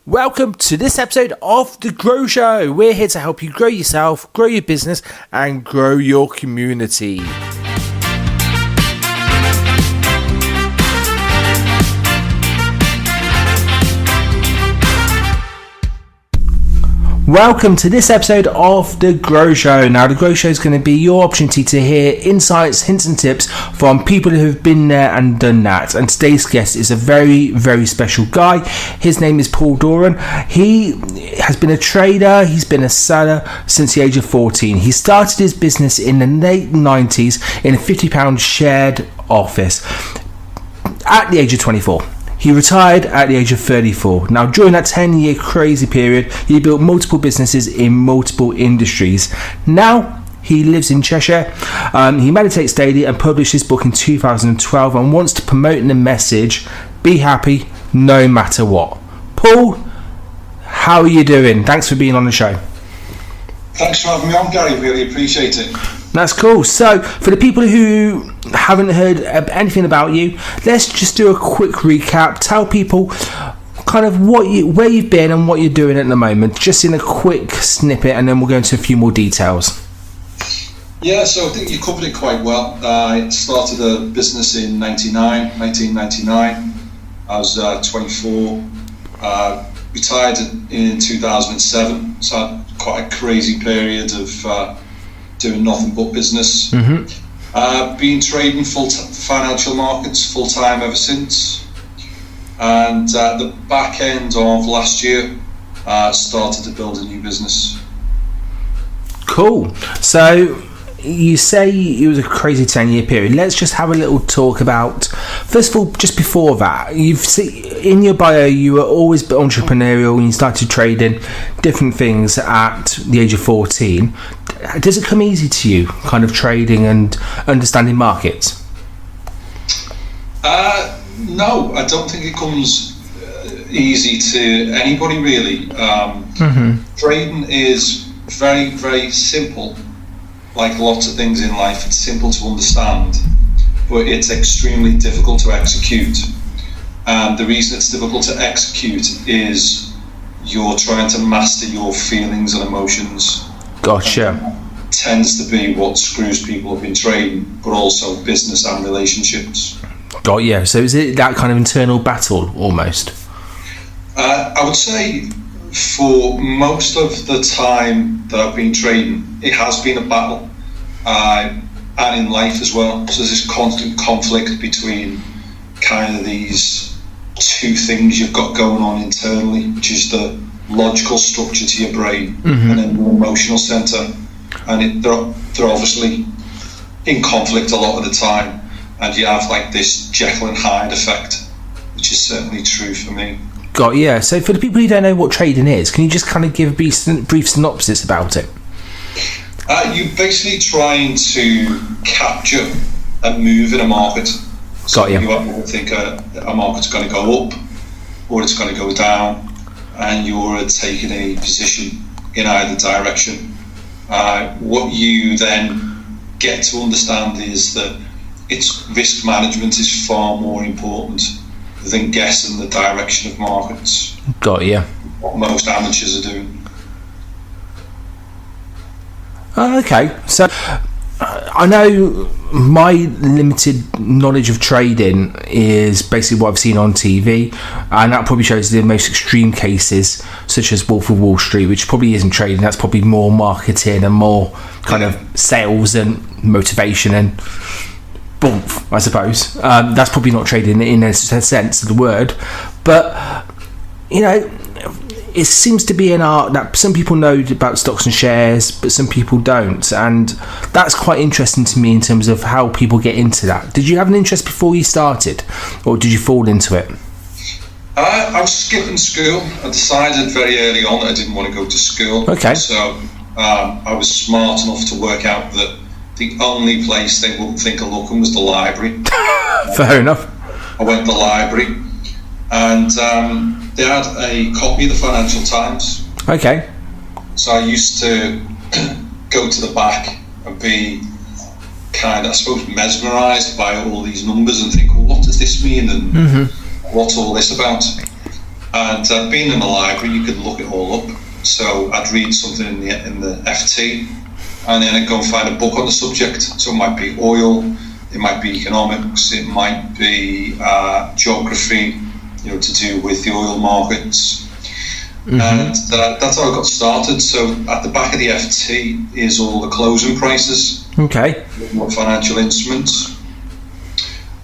Welcome to this episode of The Grow Show. We're here to help you grow yourself, grow your business, and grow your community. Welcome to this episode of The Grow Show. Now, The Grow Show is going to be your opportunity to hear insights, hints and tips from people who have been there and done that. And today's guest is a very, very special guy. His name is Paul Doran. He has been a trader, he's been a seller since the age of 14. He started his business in the late 90s in a £50 shared office at the age of 24. He retired at the age of 34. Now, during that 10-year crazy period, he built multiple businesses in multiple industries. Now, he lives in Cheshire. He meditates daily and published his book in 2012 and wants to promote the message, be happy no matter what. Paul, how are you doing? Thanks for being on the show. Thanks for having me on, Gary. Really appreciate it. That's cool. So, for the people who haven't heard anything about you, let's just do a quick recap. Tell people kind of where you've been and what you're doing at the moment, just in a quick snippet, and then we'll go into a few more details. Yeah, so I think you covered it quite well. I started a business in 1999. I was 24. Retired in 2007. So I had quite a crazy period of doing nothing but business. Been trading financial markets full time ever since, and at the back end of last year started to build a new business. Cool. So you say it was a crazy 10-year period. Let's just have a little talk about, first of all, just before that, you've seen in your bio you were always entrepreneurial and you started trading different things at the age of 14. Does it come easy to you, kind of trading and understanding markets? No, I don't think it comes easy to anybody really. Trading is very, very simple. Like lots of things in life, it's simple to understand, but it's extremely difficult to execute. And the reason it's difficult to execute is you're trying to master your feelings and emotions. Gotcha. Tends to be what screws people up in trading, but also business and relationships. Got you. So is it that kind of internal battle almost? I would say for most of the time that I've been trading, it has been a battle, and in life as well. So there's this constant conflict between kind of these two things you've got going on internally, which is the logical structure to your brain and then your emotional centre, and they're obviously in conflict a lot of the time, and you have like this Jekyll and Hyde effect, which is certainly true for me. Got yeah. So for the people who don't know what trading is, can you just kind of give a brief synopsis about it? You're basically trying to capture a move in a market. So Got you. You either think a market's going to go up or it's going to go down, and you're taking a position in either direction. What you then get to understand is that its risk management is far more important than guessing the direction of markets. Got you. What most amateurs are doing. Okay, so I know my limited knowledge of trading is basically what I've seen on TV, and that probably shows the most extreme cases, such as Wolf of Wall Street, which probably isn't trading. That's probably more marketing and more kind of sales and motivation and boomph, I suppose. That's probably not trading in a sense of the word, but you know, it seems to be an art that some people know about stocks and shares, but some people don't, and that's quite interesting to me in terms of how people get into that. Did you have an interest before you started, or did you fall into it? I was skipping school. I decided very early on that I didn't want to go to school. Okay. So I was smart enough to work out that the only place they wouldn't think of looking was the library. Fair enough. I went to the library, and they had a copy of the Financial Times. Okay. So I used to go to the back and be kind of, I suppose, mesmerised by all these numbers and think, well, what does this mean, and what's all this about? And being in the library, you could look it all up. So I'd read something in the FT, and then I'd go and find a book on the subject. So it might be oil, it might be economics, it might be geography, to do with the oil markets. Mm-hmm. And that's how I got started. So at the back of the FT is all the closing prices. Okay. More financial instruments.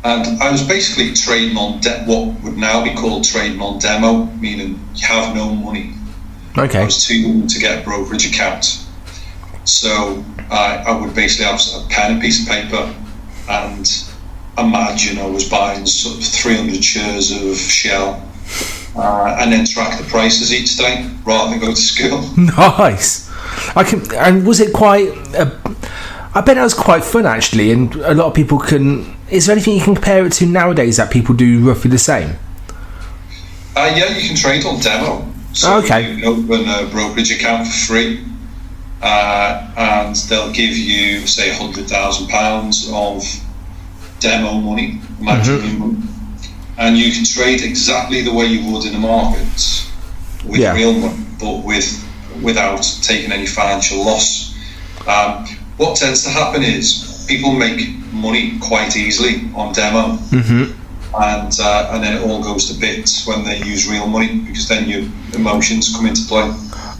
And I was basically trading on what would now be called trading on demo, meaning you have no money. Okay. I was too young to get a brokerage account. So I would basically have a pen and piece of paper and imagine I was buying sort of 300 shares of Shell and then track the prices each day rather than go to school. Nice. And was it quite... I bet that was quite fun, actually, and a lot of people can... Is there anything you can compare it to nowadays that people do roughly the same? Yeah, you can trade on demo. So okay. You can open a brokerage account for free, and they'll give you, say, £100,000 of demo money, imaginary money, and you can trade exactly the way you would in the markets with real money, but without taking any financial loss. What tends to happen is people make money quite easily on demo, and then it all goes to bits when they use real money, because then your emotions come into play.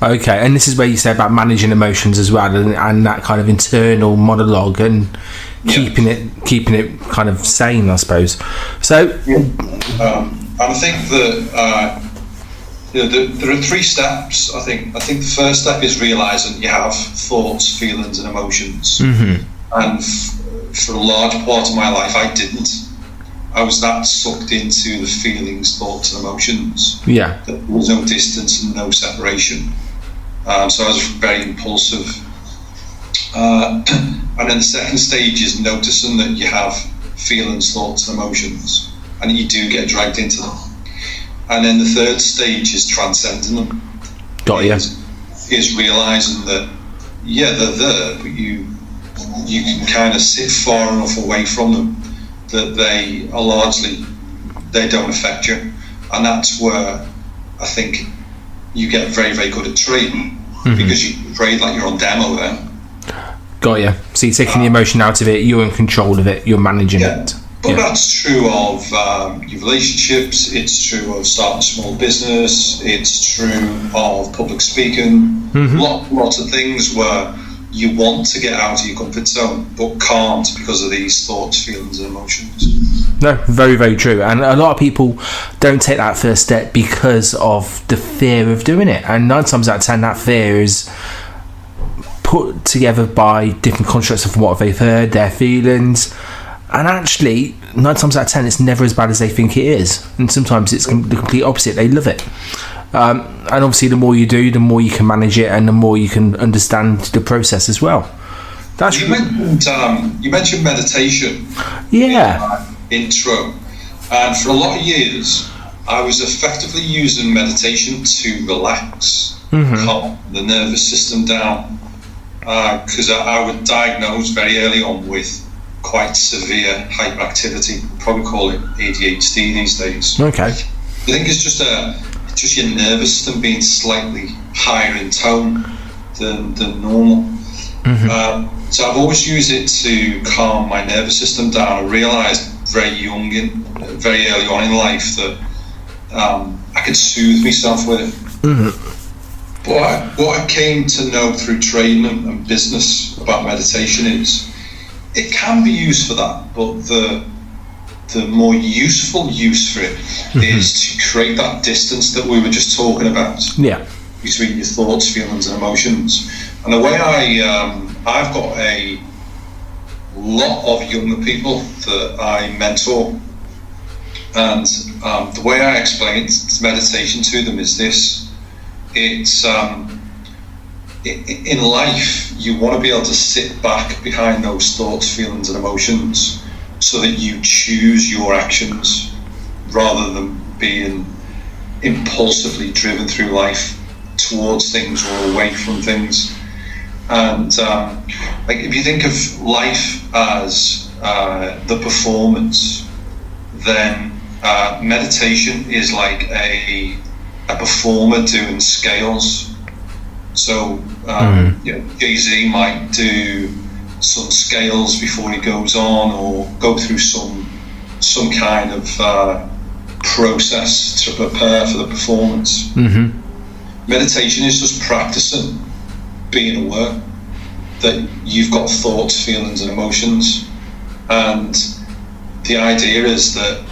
Okay, and this is where you say about managing emotions as well, and that kind of internal monologue and keeping it kind of sane, I suppose. So, and I think that there are 3 steps. I think the first step is realizing you have thoughts, feelings, and emotions. And for a large part of my life, I didn't. I was that sucked into the feelings, thoughts, and emotions. Yeah. There was no distance and no separation. So I was very impulsive. And then the second stage is noticing that you have feelings, thoughts, and emotions, and you do get dragged into them. And then the third stage is transcending them. Got you. Is realizing that, they're there, but you can kind of sit far enough away from them that they don't affect you. And that's where I think you get very, very good at trading, because you trade like you're on demo then. Got you. So you're taking the emotion out of it, you're in control of it, you're managing it. But that's true of your relationships, it's true of starting a small business, it's true of public speaking, lots of things where you want to get out of your comfort zone but can't because of these thoughts, feelings and emotions. No, very, very true. And a lot of people don't take that first step because of the fear of doing it, and 9 times out of 10 that fear is put together by different constructs of what they've heard, their feelings. And actually, 9 times out of 10, it's never as bad as they think it is. And sometimes it's the complete opposite. They love it. And obviously, the more you do, the more you can manage it, and the more you can understand the process as well. You mentioned meditation. Yeah. In my intro. And for a lot of years, I was effectively using meditation to relax, calm the nervous system down. Because I was diagnosed very early on with quite severe hyperactivity. We'll probably call it ADHD these days. Okay. I think it's just your nervous system being slightly higher in tone than normal. So I've always used it to calm my nervous system down. I realised very early on in life that I could soothe myself with it. But what I came to know through training and business about meditation is it can be used for that, but the more useful use for it is to create that distance that we were just talking about between your thoughts, feelings and emotions. And the way I've got a lot of younger people that I mentor, and the way I explain meditation to them is this. It's in life, you want to be able to sit back behind those thoughts, feelings and emotions so that you choose your actions rather than being impulsively driven through life towards things or away from things. And if you think of life as the performance, then meditation is like a a performer doing scales. So Jay-Z might do some scales before he goes on, or go through some kind of process to prepare for the performance. Meditation is just practicing being aware that you've got thoughts, feelings and emotions, and the idea is that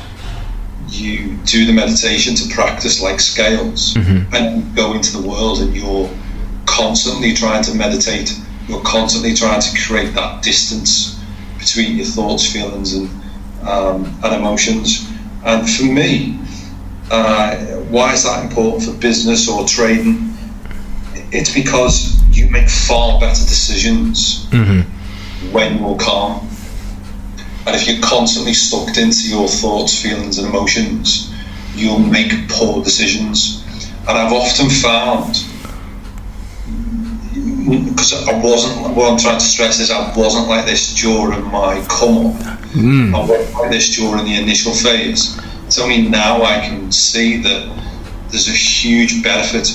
you do the meditation to practice like scales, and you go into the world and you're constantly trying to meditate, you're constantly trying to create that distance between your thoughts, feelings and emotions. And for me, why is that important for business or trading? It's because you make far better decisions when you're calm. And if you're constantly sucked into your thoughts, feelings and emotions, you'll make poor decisions. And I've often found, because what I'm trying to stress is I wasn't like this during my come up. I wasn't like this during the initial phase. It's only now I can see that there's a huge benefit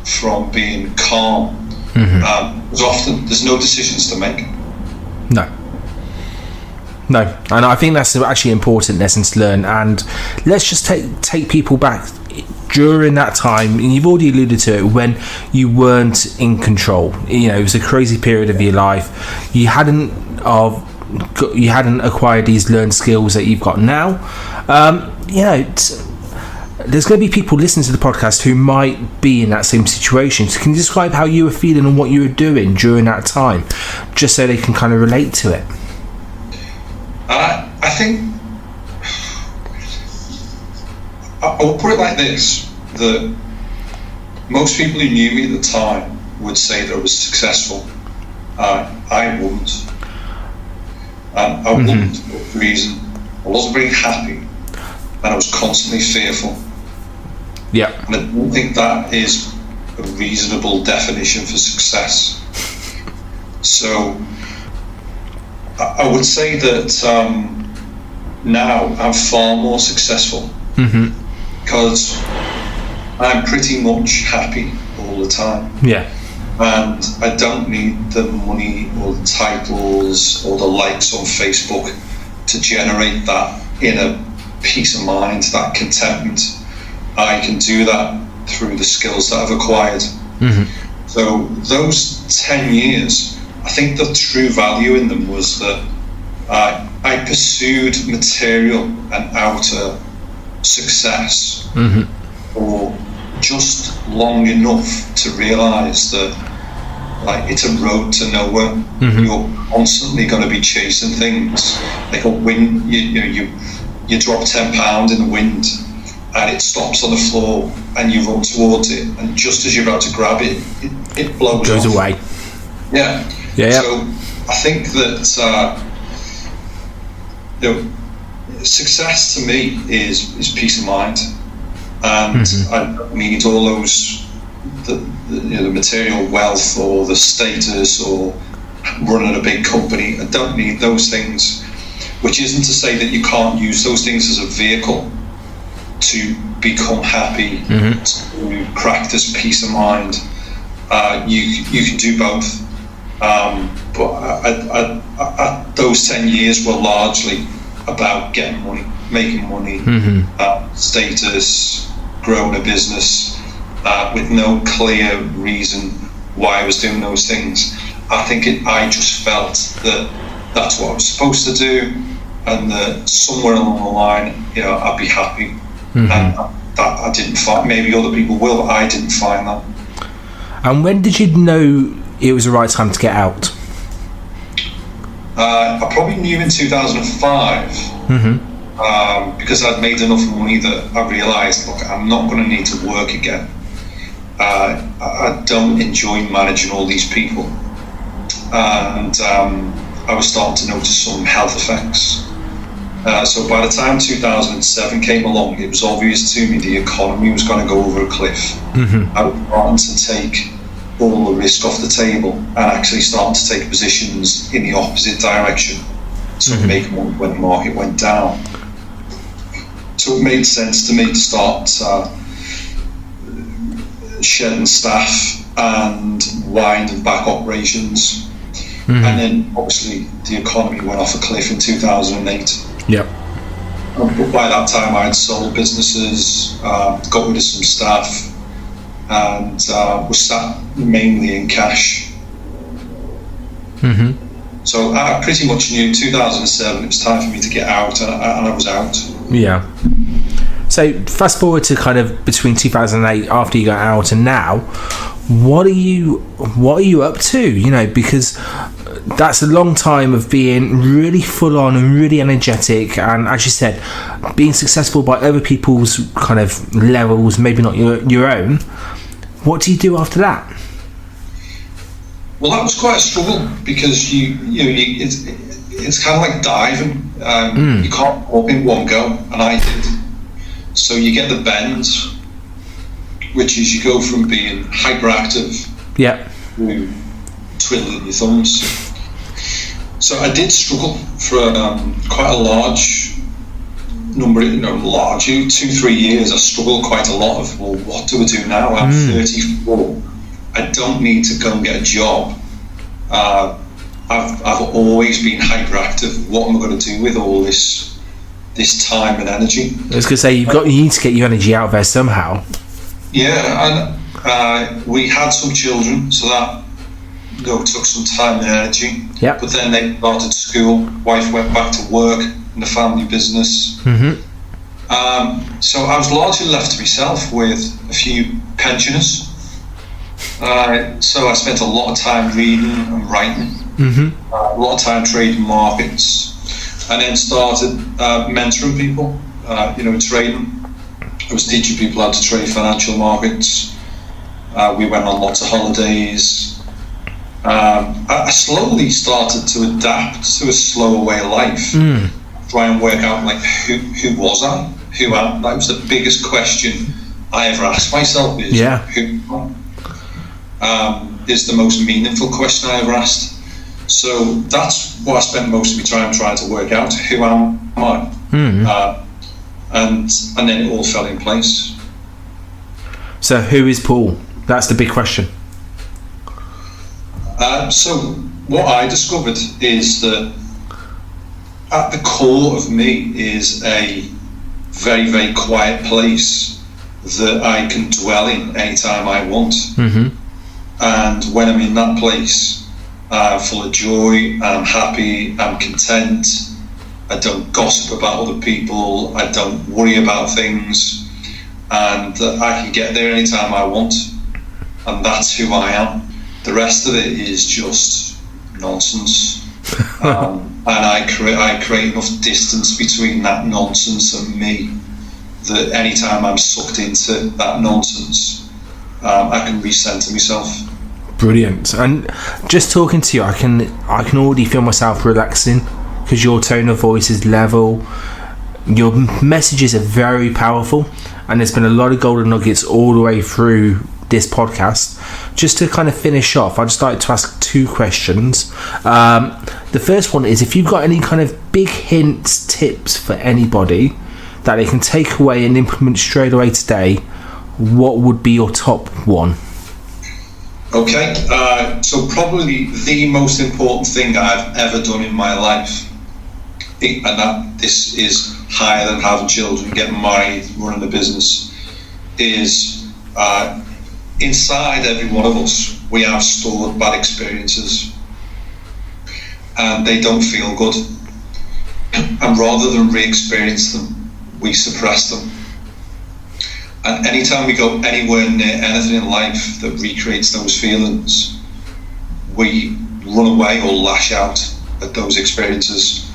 from being calm. Because often there's no decisions to make. No, and I think that's actually an important lesson to learn. And let's just take people back during that time, and you've already alluded to it, when you weren't in control. It was a crazy period of your life. You hadn't acquired these learned skills that you've got now. There's going to be people listening to the podcast who might be in that same situation. So can you describe how you were feeling and what you were doing during that time, just so they can kind of relate to it? I think I will put it like this, that most people who knew me at the time would say that I was successful. I wouldn't. I wouldn't for a reason. I wasn't very happy, and I was constantly fearful. Yeah. And I don't think that is a reasonable definition for success. So I would say that now I'm far more successful because I'm pretty much happy all the time. Yeah. And I don't need the money or the titles or the likes on Facebook to generate that inner peace of mind, that contentment. I can do that through the skills that I've acquired. So those 10 years, I think the true value in them was that I pursued material and outer success for just long enough to realise that it's a road to nowhere. You're constantly going to be chasing things like a wind. You drop £10 in the wind and it stops on the floor and you run towards it, and just as you're about to grab it, it blows goes off. away. Yeah. So I think that success to me is peace of mind, and I don't need all those the material wealth or the status or running a big company. I don't need those things, which isn't to say that you can't use those things as a vehicle to become happy, to practice peace of mind. You can do both. But those 10 years were largely about getting money, making money, status, growing a business, with no clear reason why I was doing those things. I just felt that that's what I was supposed to do, and that somewhere along the line, I'd be happy. And that I didn't find. Maybe other people will, but I didn't find that. And when did you know it was the right time to get out? I probably knew in 2005, because I'd made enough money that I realised, look, I'm not going to need to work again. I don't enjoy managing all these people, and I was starting to notice some health effects. So by the time 2007 came along, it was obvious to me the economy was going to go over a cliff. I was starting to take all the risk off the table and actually starting to take positions in the opposite direction to make money when the market went down. So it made sense to me to start shedding staff and winding back operations. Mm-hmm. And then obviously the economy went off a cliff in 2008. Yep. But by that time I had sold businesses, got rid of some staff, and was sat mainly in cash. Mm-hmm. So I pretty much knew 2007 it was time for me to get out, and I was out. Yeah. So fast forward to kind of between 2008, after you got out, and now, what are you up to? You know, because that's a long time of being really full on and really energetic, and as you said, being successful by other people's kind of levels, maybe not your own. What do you do after that? Well, that was quite a struggle, because it's kind of like diving. You can't up in one go, and I did. So you get the bends, which is you go from being hyperactive to twiddling your thumbs. So I did struggle for quite a large number, 2-3 years. I struggled quite a lot of, well, what do I do now? I'm 34. I don't need to go and get a job. I've always been hyperactive. What am I going to do with all this time and energy? I was going to say, you need to get your energy out there somehow. Yeah, and we had some children, so that took some time and energy. Yep. But then they started school. Wife went back to work in the family business. Mm-hmm. So I was largely left to myself with a few pensioners. So I spent a lot of time reading and writing, a lot of time trading markets, and then started mentoring people, trading. I was teaching people how to trade financial markets. We went on lots of holidays. I slowly started to adapt to a slower way of life, try and work out like who was I? Who am I? That was the biggest question I ever asked myself, is who am I? Is the most meaningful question I ever asked. So that's what I spent most of my time trying to work out. Who am I? And then it all fell in place. So who is Paul? That's the big question. So what I discovered is that at the core of me is a very, very quiet place that I can dwell in anytime I want. And when I'm in that place, I'm full of joy, I'm happy, I'm content. I don't gossip about other people, I don't worry about things, and I can get there anytime I want, and that's who I am. The rest of it is just nonsense. And I create enough distance between that nonsense and me that anytime I'm sucked into that nonsense, I can recenter myself. Brilliant. And just talking to you, I can already feel myself relaxing, because your tone of voice is level, your messages are very powerful, and there's been a lot of golden nuggets all the way through this podcast. Just to kind of finish off, I just started to ask 2 questions. The first one is, if you've got any kind of big hints, tips for anybody that they can take away and implement straight away today, what would be your top one? Okay, so probably the most important thing I've ever done in my life, and that this is higher than having children, getting married, running a business, is inside every one of us we have stored bad experiences, and they don't feel good, and rather than re-experience them, we suppress them. And anytime we go anywhere near anything in life that recreates those feelings, we run away or lash out at those experiences,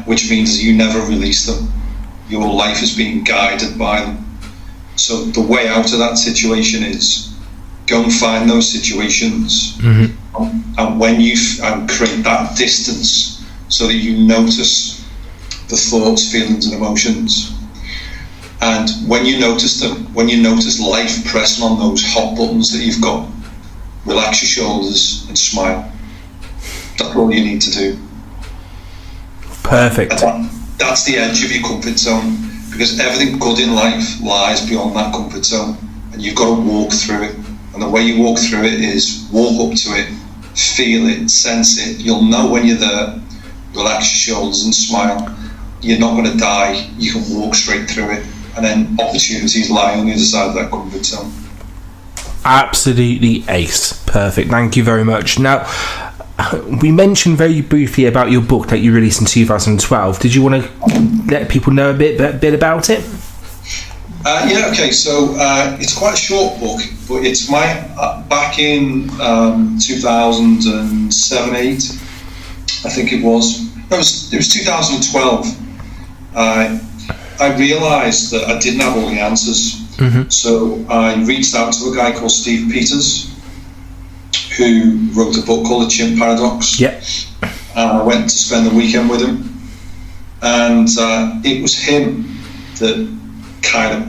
which means you never release them. Your life is being guided by them. So the way out of that situation is go and find those situations, and when you create that distance so that you notice the thoughts, feelings and emotions. And when you notice them, when you notice life pressing on those hot buttons that you've got, relax your shoulders and smile. That's all you need to do. Perfect. That's the edge of your comfort zone, because everything good in life lies beyond that comfort zone, and and you've got to walk through it. And the way you walk through it is walk up to it, feel it, sense it. You'll know when you're there. Relax your shoulders and smile. You're not going to die. You can walk straight through it, and then opportunities lie on the other side of that comfort zone. Absolutely ace. Perfect. Thank you very much. Now, we mentioned very briefly about your book that you released in 2012. Did you want to let people know a bit about it? Yeah, okay, so it's quite a short book, but it's my back in 2007-8, I think it was. No, it was 2012. I realised that I didn't have all the answers. So I reached out to a guy called Steve Peters, who wrote a book called The Chimp Paradox. Yeah. I went to spend the weekend with him, and it was him that kind of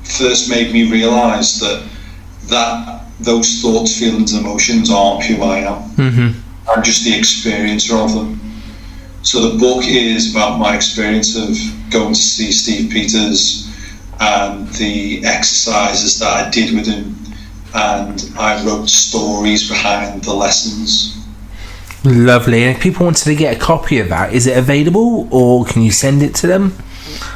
first made me realise that those thoughts, feelings, and emotions aren't who I am. I'm just the experiencer of them. So the book is about my experience of going to see Steve Peters and the exercises that I did with him, and I wrote stories behind the lessons. Lovely. And if people wanted to get a copy of that, is it available, or can you send it to them?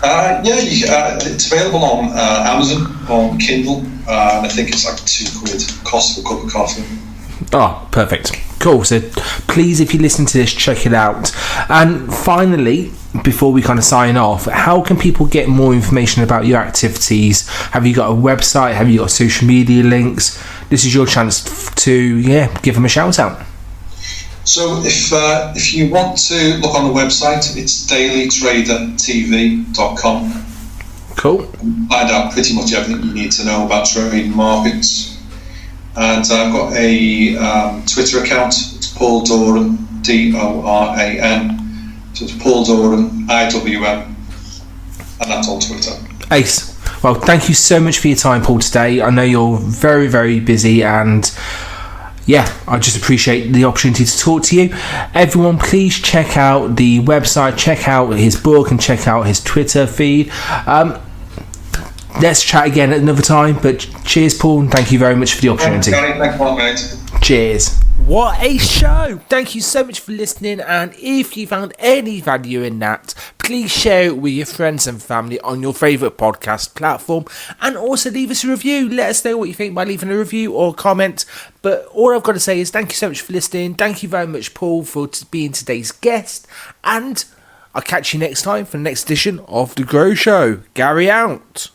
Yeah, it's available on Amazon, on Kindle, and I think it's like £2, cost of a cup of coffee. Oh, perfect. Cool. So please, if you listen to this, check it out. And finally, before we kind of sign off, how can people get more information about your activities? Have you got a website? Have you got social media links? This is your chance to give them a shout out. So if you want to look on the website, it's dailytradertv.com. Cool. Find out pretty much everything you need to know about trading markets. And I've got a Twitter account. It's Paul Doran, Doran. So it's Paul Doran, IWM, and that's on Twitter. Ace. Well, thank you so much for your time, Paul, today. I know you're very, very busy, and I just appreciate the opportunity to talk to you. Everyone, please check out the website, check out his book, and check out his Twitter feed. Let's chat again at another time, but cheers, Paul, and thank you very much for the opportunity. Thanks a lot, mate. Cheers. What a show! Thank you so much for listening, and if you found any value in that, please share it with your friends and family on your favourite podcast platform, and also leave us a review. Let us know what you think by leaving a review or comment. But all I've got to say is thank you so much for listening. Thank you very much, Paul, for being today's guest, and I'll catch you next time for the next edition of The Grow Show. Gary out.